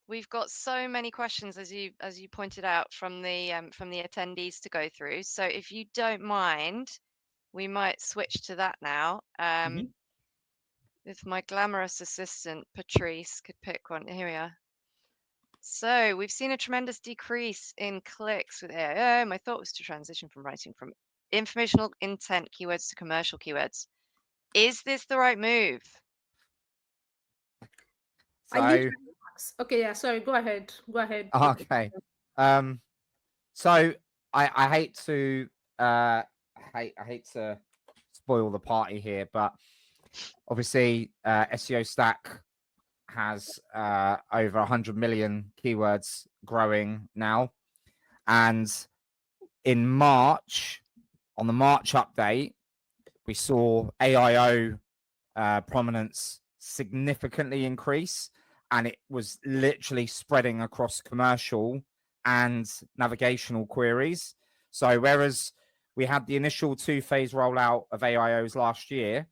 We've got so many questions, as you pointed out, from the attendees to go through. So if you don't mind, we might switch to that now. If my glamorous assistant Patrice could pick one, here we are. So we've seen a tremendous decrease in clicks with AI. My thought was to transition from writing from informational intent keywords to commercial keywords. Is this the right move? So, Okay, yeah, sorry, go ahead. okay. So I hate to I hate to spoil the party here, but obviously SEO Stack has over 100 million keywords growing now, and in March, on the March update, we saw AIO prominence significantly increase, and it was literally spreading across commercial and navigational queries. So whereas we had the initial 2-phase rollout of AIOs last year,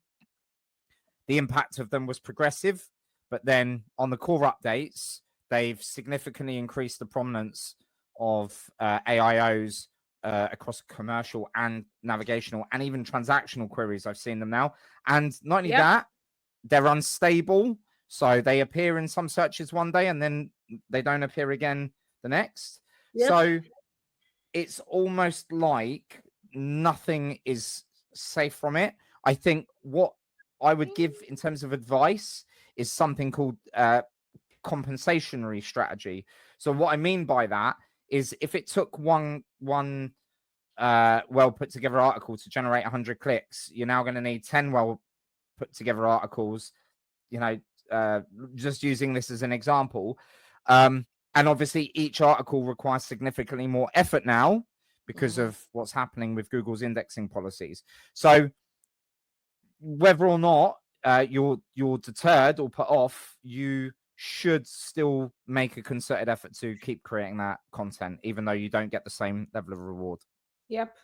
the impact of them was progressive, but then on the core updates, they've significantly increased the prominence of AIOs across commercial and navigational and even transactional queries. I've seen them now. And not only that, they're unstable. So they appear in some searches one day and then they don't appear again the next. So it's almost like nothing is safe from it. I think what I would give in terms of advice is something called compensatory strategy. So what I mean by that is if it took one well put together article to generate 100 clicks, you're now going to need 10 well put together articles, just using this as an example. And obviously each article requires significantly more effort now because of what's happening with Google's indexing policies. So whether or not you're deterred or put off, you should still make a concerted effort to keep creating that content, even though you don't get the same level of reward. Yep.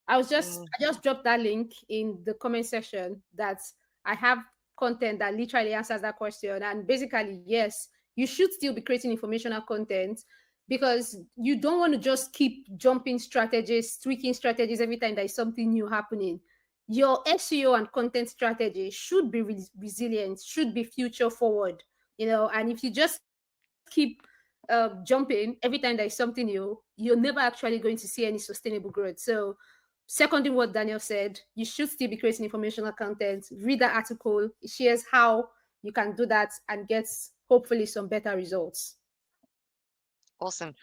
I just dropped that link in the comment section that I have content that literally answers that question. And basically, yes, you should still be creating informational content because you don't want to just keep jumping strategies, tweaking strategies every time there is something new happening. Your SEO and content strategy should be resilient, should be future forward, and if you just keep jumping every time there is something new, you're never actually going to see any sustainable growth. So seconding what Daniel said, you should still be creating informational content. Read that article. It shares how you can do that and get hopefully some better results. Awesome.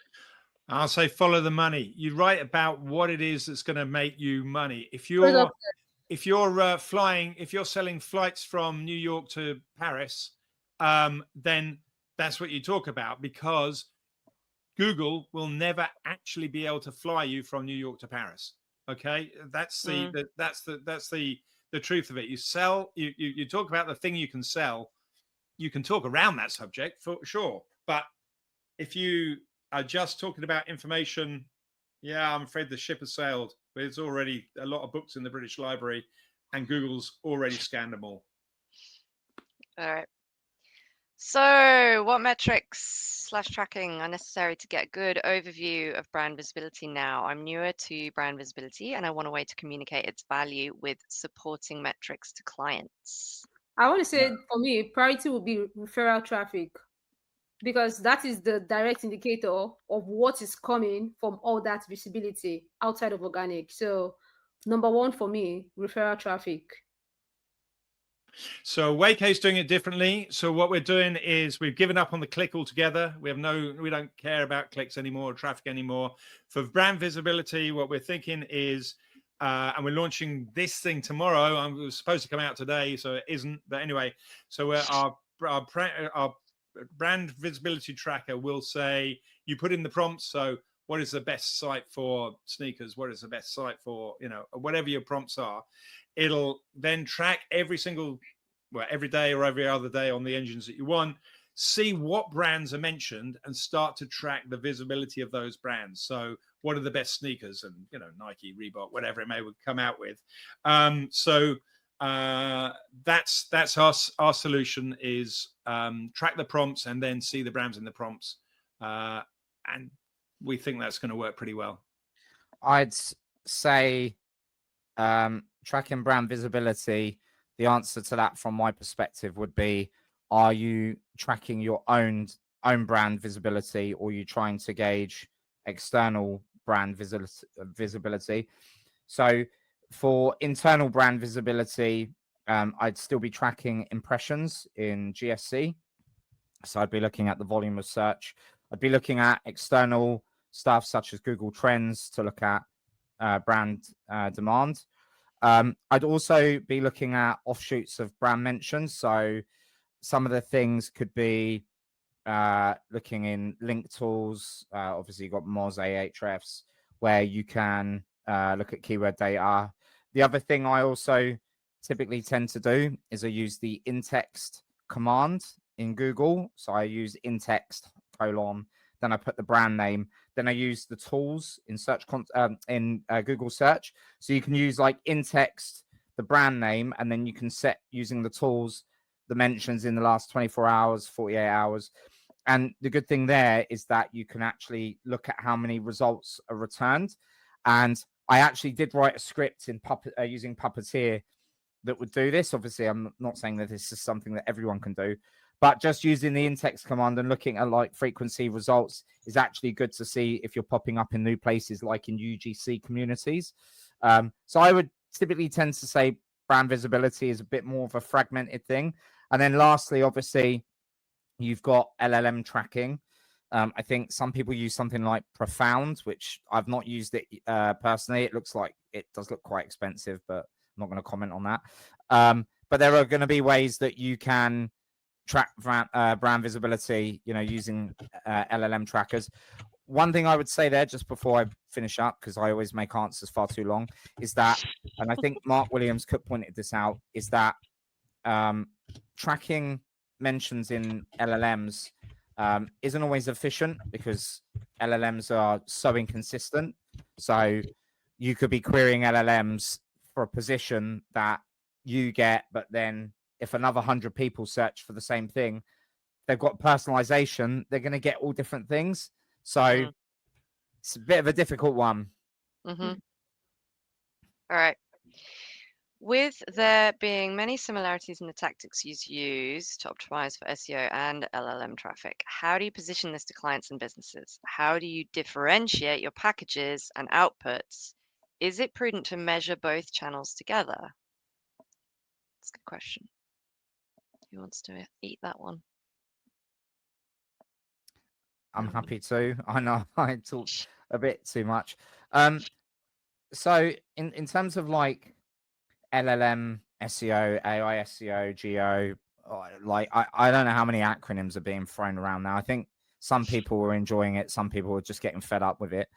I'll say follow the money. You write about what it is that's going to make you money. If you're flying, if you're selling flights from New York to Paris, then that's what you talk about, because Google will never actually be able to fly you from New York to Paris. Okay, that's the truth of it. You sell, you talk about the thing you can sell. You can talk around that subject for sure, but if you are just talking about information, I'm afraid the ship has sailed. There's already a lot of books in the British Library, and Google's already scanned them all. All right. So what metrics / tracking are necessary to get a good overview of brand visibility now? I'm newer to brand visibility and I want a way to communicate its value with supporting metrics to clients. I want to say for me, priority will be referral traffic, because that is the direct indicator of what is coming from all that visibility outside of organic. So number one for me, referral traffic. So Wayco's doing it differently. So what we're doing is we've given up on the click altogether. We don't care about clicks anymore, or traffic anymore. For brand visibility, what we're thinking is, and we're launching this thing tomorrow. It was supposed to come out today, so it isn't. But anyway, so our brand visibility tracker will say, you put in the prompts. So what is the best site for sneakers? What is the best site for, whatever your prompts are? It'll then track every day or every other day on the engines that you want, see what brands are mentioned and start to track the visibility of those brands. So what are the best sneakers, and, Nike, Reebok, whatever it may would come out with. That's our solution is track the prompts and then see the brands in the prompts and we think that's going to work pretty well. I'd say tracking brand visibility, the answer to that from my perspective would be, are you tracking your own brand visibility, or are you trying to gauge external brand visibility? So for internal brand visibility, I'd still be tracking impressions in GSC. So I'd be looking at the volume of search. I'd be looking at external stuff such as Google Trends to look at brand demand. I'd also be looking at offshoots of brand mentions. So some of the things could be looking in link tools. Obviously, you've got Moz Ahrefs, where you can look at keyword data. The other thing I also typically tend to do is I use the in-text command in Google. So I use in-text : then I put the brand name, then I use the tools in Google search. So you can use like in-text, the brand name, and then you can set using the tools the mentions in the last 24 hours, 48 hours. And the good thing there is that you can actually look at how many results are returned. And I actually did write a script in using Puppeteer that would do this. Obviously, I'm not saying that this is something that everyone can do, but just using the in-text command and looking at like frequency results is actually good to see if you're popping up in new places, like in UGC communities. So I would typically tend to say brand visibility is a bit more of a fragmented thing. And then lastly, obviously, you've got LLM tracking. I think some people use something like Profound, which I've not used it personally. It looks like it does look quite expensive, but I'm not going to comment on that. But there are going to be ways that you can track brand visibility, using LLM trackers. One thing I would say there, just before I finish up, because I always make answers far too long, is that, and I think Mark Williams-Cook pointed this out, is that tracking mentions in LLMs isn't always efficient, because LLMs are so inconsistent. So you could be querying LLMs for a position that you get, but then if another 100 people search for the same thing, they've got personalization, they're going to get all different things. So it's a bit of a difficult one. All right. With there being many similarities in the tactics you use to optimize for SEO and LLM traffic, how do you position this to clients and businesses? How do you differentiate your packages and outputs? Is it prudent to measure both channels together? That's a good question. Who wants to eat that one? I'm happy to. I know I talked a bit too much. So in terms of like LLM SEO, AI SEO, Geo, like I don't know how many acronyms are being thrown around now. I think some people were enjoying it, some people were just getting fed up with it.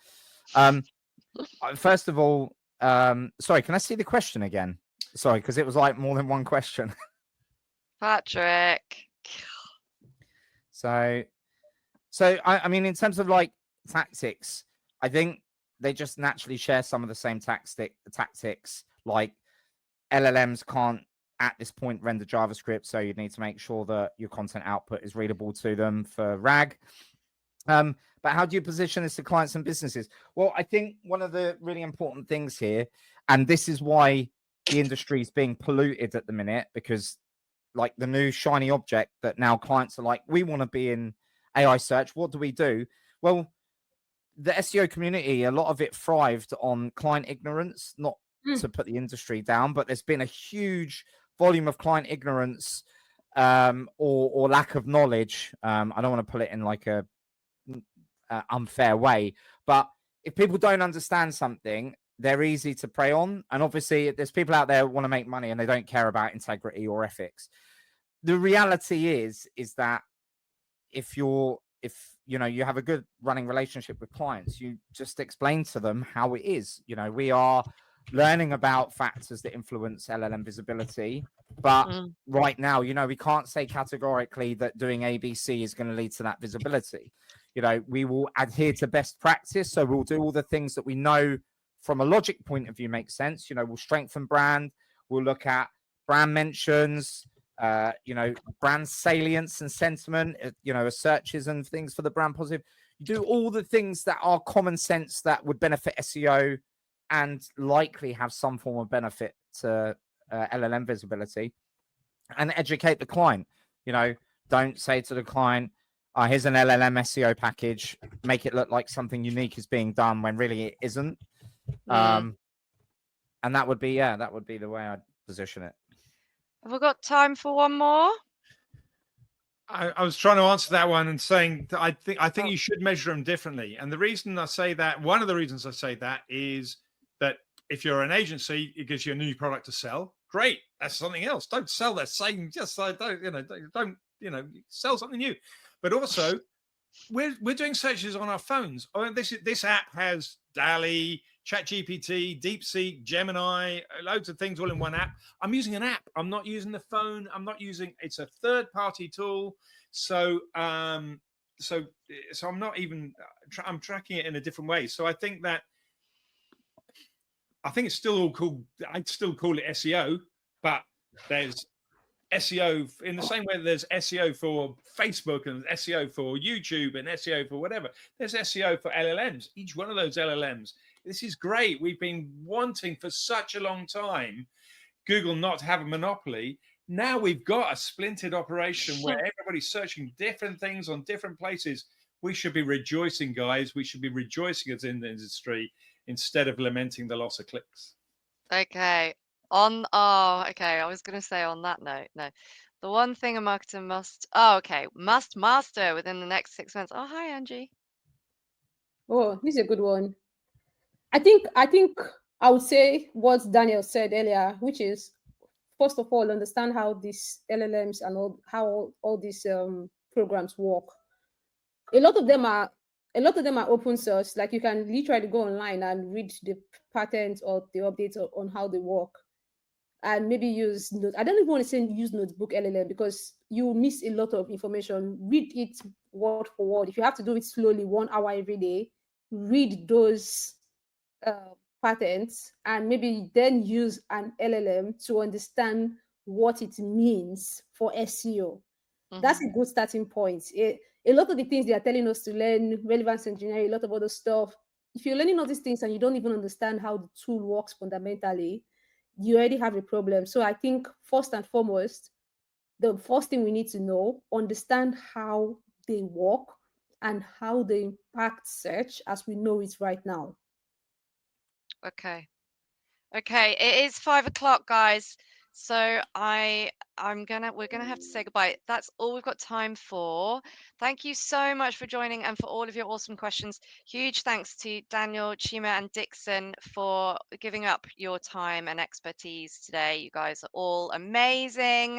First of all, sorry, can I see the question again? Sorry, because it was like more than one question. Patrick. So I mean, in terms of like tactics, I think they just naturally share some of the same tactics. Like LLMs can't at this point render JavaScript, so you need to make sure that your content output is readable to them for RAG. But how do you position this to clients and businesses? Well, I think one of the really important things here, and this is why the industry is being polluted at the minute, because like the new shiny object that now clients are like, we want to be in AI search. What do we do? Well, the SEO community, a lot of it thrived on client ignorance, not to put the industry down, but there's been a huge volume of client ignorance or lack of knowledge. I don't want to put it in like a unfair way, but if people don't understand something, they're easy to prey on. And obviously there's people out there who want to make money and they don't care about integrity or ethics. The reality is that if you have a good running relationship with clients, you just explain to them how it is. We are learning about factors that influence LLM visibility, but right now, we can't say categorically that doing ABC is going to lead to that visibility. We will adhere to best practice. So we'll do all the things that we know from a logic point of view make sense. We'll strengthen brand. We'll look at brand mentions. brand salience and sentiment, searches and things for the brand positive. You do all the things that are common sense that would benefit SEO and likely have some form of benefit to LLM visibility, and educate the client. Don't say to the client, here's an LLM SEO package, make it look like something unique is being done when really it isn't. And that would be the way I'd position it. Have we got time for one more? I was trying to answer that one and saying that I think you should measure them differently. And the reason I say that, one of the reasons I say that, is that if you're an agency, it gives you a new product to sell. Great, that's something else. Don't sell that same. Just like don't sell something new. But also, we're doing searches on our phones. Oh, this app has DALL-E, ChatGPT, DeepSeek, Gemini, loads of things all in one app. I'm using an app. I'm not using the phone. It's a third-party tool. So I'm not even. I'm tracking it in a different way. So I think it's still all called. I'd still call it SEO, but there's SEO in the same way that there's SEO for Facebook and SEO for YouTube and SEO for whatever. There's SEO for LLMs. Each one of those LLMs. This is great. We've been wanting for such a long time Google not to have a monopoly. Now we've got a splintered operation where everybody's searching different things on different places. We should be rejoicing, guys. We should be rejoicing as in the industry instead of lamenting the loss of clicks. Okay. I was going to say on that note, no. The one thing a marketer must master within the next 6 months. Oh, hi, Angie. Oh, this is a good one. I think I would say what Daniel said earlier, which is, first of all, understand how these LLMs and how all these programs work. A lot of them are open source. Like, you can literally go online and read the patents or the updates on how they work, and maybe use notes. I don't even want to say use Notebook LLM, because you miss a lot of information. Read it word for word. If you have to do it slowly, 1 hour every day, read those patents, and maybe then use an LLM to understand what it means for SEO. That's a good starting point. A lot of the things they are telling us to learn, relevance engineering, a lot of other stuff, if you're learning all these things and you don't even understand how the tool works fundamentally, you already have a problem. So I think first and foremost, the first thing we need to know, understand how they work and how they impact search as we know it right now. Okay. It is 5 o'clock, guys. So we're gonna have to say goodbye. That's all we've got time for. Thank you so much for joining and for all of your awesome questions. Huge thanks to Daniel, Chima, and Dixon for giving up your time and expertise today. You guys are all amazing.